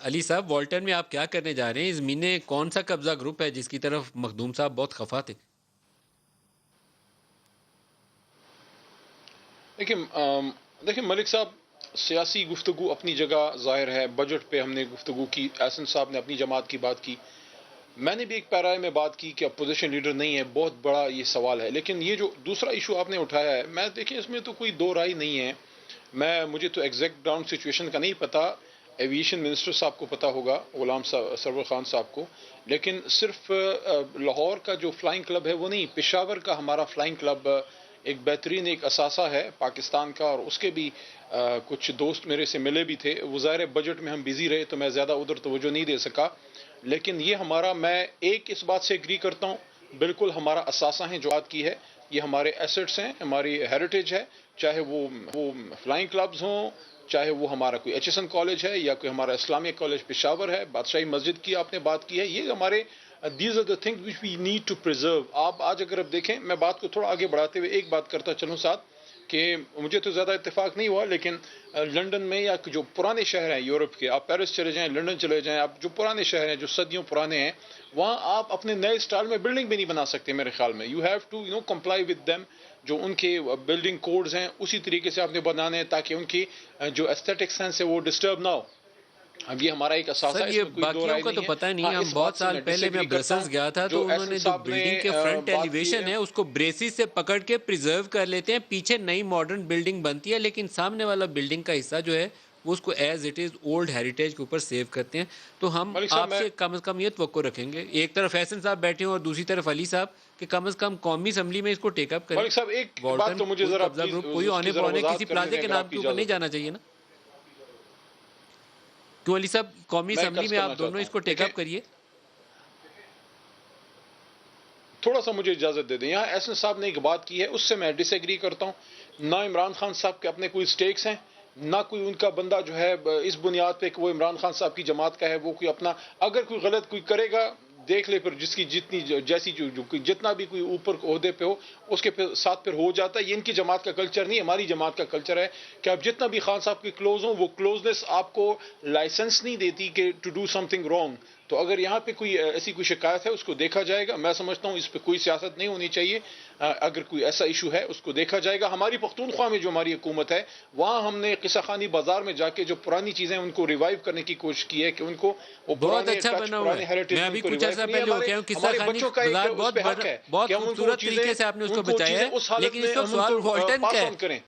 علی صاحب، والٹن میں آپ کیا کرنے جا رہے ہیں؟ زمینیں کون سا قبضہ گروپ ہے جس کی طرف مخدوم صاحب بہت خفا تھے؟ دیکھیں دیکھیں ملک صاحب، سیاسی گفتگو اپنی جگہ ظاہر ہے، بجٹ پہ ہم نے گفتگو کی، احسن صاحب نے اپنی جماعت کی بات کی، میں نے بھی ایک پیرائے میں بات کی کہ اپوزیشن لیڈر نہیں ہے، بہت بڑا یہ سوال ہے، لیکن یہ جو دوسرا ایشو آپ نے اٹھایا ہے، میں دیکھیں اس میں تو کوئی دو رائے نہیں ہے، مجھے تو ایگزیکٹ گراؤنڈ سچویشن کا نہیں پتا، ایویشن منسٹر صاحب کو پتا ہوگا، غلام سرور خان صاحب کو، لیکن صرف لاہور کا جو فلائنگ کلب ہے وہ نہیں، پشاور کا ہمارا فلائنگ کلب ایک بہترین ایک اثاثہ ہے پاکستان کا، اور اس کے بھی کچھ دوست میرے سے ملے بھی تھے، وہ ظاہر بجٹ میں ہم بزی رہے تو میں زیادہ ادھر توجہ نہیں دے سکا، لیکن یہ ہمارا، میں ایک اس بات سے ایگری کرتا ہوں، بالکل ہمارا اثاثہ ہیں جو بات کی ہے، یہ ہمارے ایسٹس ہیں، ہماری ہیریٹیج ہے، چاہے وہ فلائنگ کلبز ہوں، چاہے وہ ہمارا کوئی ایچ ایس این کالج ہے یا کوئی ہمارا اسلامیہ کالج پشاور ہے، بادشاہی مسجد کی آپ نے بات کی ہے، یہ ہمارے these are the things which we need to preserve. آپ آج اگر آپ دیکھیں، میں بات کو تھوڑا آگے بڑھاتے ہوئے ایک بات کرتا چلوں ساتھ، کہ مجھے تو زیادہ اتفاق نہیں ہوا، لیکن لنڈن میں یا جو پرانے شہر ہیں یورپ کے، آپ پیرس چلے جائیں، لنڈن چلے جائیں، آپ جو پرانے شہر ہیں جو صدیوں پرانے ہیں، وہاں آپ اپنے نئے سٹائل میں بلڈنگ بھی نہیں بنا سکتے میرے خیال میں، you have to comply with them, جو ان کے بلڈنگ کوڈز ہیں اسی طریقے سے آپ نے بنانے ہیں تاکہ ان کی جو ایستھیٹک سینس ہے وہ ڈسٹرب نہ ہو۔ اب یہ ہمارا ایک اثاثہ سر ہے، اس یہ میں کوئی دو باقیوں رائے کا تو نہیں ہے، پتہ نہیں، ہاں ہم اس بہت بات سے سال میں ڈس پہلے میں ایگری کرتا ہوں برسلز گیا تھا جو تو انہوں احسن نے جو صاحب نے بلڈنگ کے فرنٹ بات کی ایلیویشن ہے۔ ہے اس کو بریسز سے پکڑ کے پریزرو کر لیتے ہیں، پیچھے نئی ماڈرن بلڈنگ بنتی ہے لیکن سامنے والا بلڈنگ کا حصہ جو ہے وہ اس کو as it is old heritage کے اوپر سیو کرتے ہیں۔ تو ہم ملک صاحب آپ میں سے کم از کم یہ توقع رکھیں گے، ایک طرف احسن صاحب بیٹھے ہوں اور دوسری طرف علی صاحب، کہ کم از کم قومی اسمبلی میں اس کو ٹیک اپ کریں۔ ملک صاحب ایک بات والٹن تو مجھے کوئی ذرا قبضہ پلیز گروپ، کوئی اس کی اونے ذرا بونے کسی وضاحت کرنے پلازے دیں کے اگر نام آپ کی کے اوپر نہیں اجازت ہو، جانا چاہیے نا؟ کیوں علی صاحب، قومی میں اسمبلی عرض میں کرنا آپ دونوں چاہتا اس ہوں، کو ٹیک دیکھیں اپ کریے۔ تھوڑا سا مجھے اجازت دے دیں، یہاں احسن صاحب نے ایک بات کی ہے اس سے میں ڈس ایگری کرتا ہوں، نہ عمران خان صاحب کے اپنے کوئی سٹیکس ہیں، نہ کوئی ان کا بندہ جو ہے اس بنیاد پہ کہ وہ عمران خان صاحب کی جماعت کا ہے، وہ کوئی اپنا، اگر کوئی غلط کوئی کرے گا دیکھ لے، پھر جس کی جتنی جیسی جتنا بھی کوئی اوپر عہدے پہ ہو اس کے ساتھ پھر ہو جاتا ہے، یہ ان کی جماعت کا کلچر نہیں، ہماری جماعت کا کلچر ہے کہ آپ جتنا بھی خان صاحب کے کلوز ہوں، وہ کلوزنس آپ کو لائسنس نہیں دیتی کہ to do something wrong, تو اگر یہاں پہ کوئی ایسی کوئی شکایت ہے اس کو دیکھا جائے گا، میں سمجھتا ہوں اس پہ کوئی سیاست نہیں ہونی چاہیے، اگر کوئی ایسا ایشو ہے اس کو دیکھا جائے گا۔ ہماری پختونخوا میں جو ہماری حکومت ہے وہاں ہم نے قصہ خانی بازار میں جا کے جو پرانی چیزیں ان کو ریوائیو کرنے کی کوشش کی ہے کہ ان کو وہ بہت پرانے اچھا ٹچ، بنا ہوا ہے۔ پرانے میں ہیریٹیج میں ان ابھی کو کچھ ریوائیو عرصہ کرنی ہے، پہلے ہو کے آیا ہوں، قصہ ہمارے خانی بچوں کا ایک بازار اس بہت پہ بڑا، حق ہے بہت کہ ہم ان کو خوبصورت چیزیں، طریقے سے آپ نے اس ان کو کو بچایا چیزیں ہے، اس حالت لیکن میں اس وقت ہم ان سوال کو والٹن کا پاس ہے آن کریں۔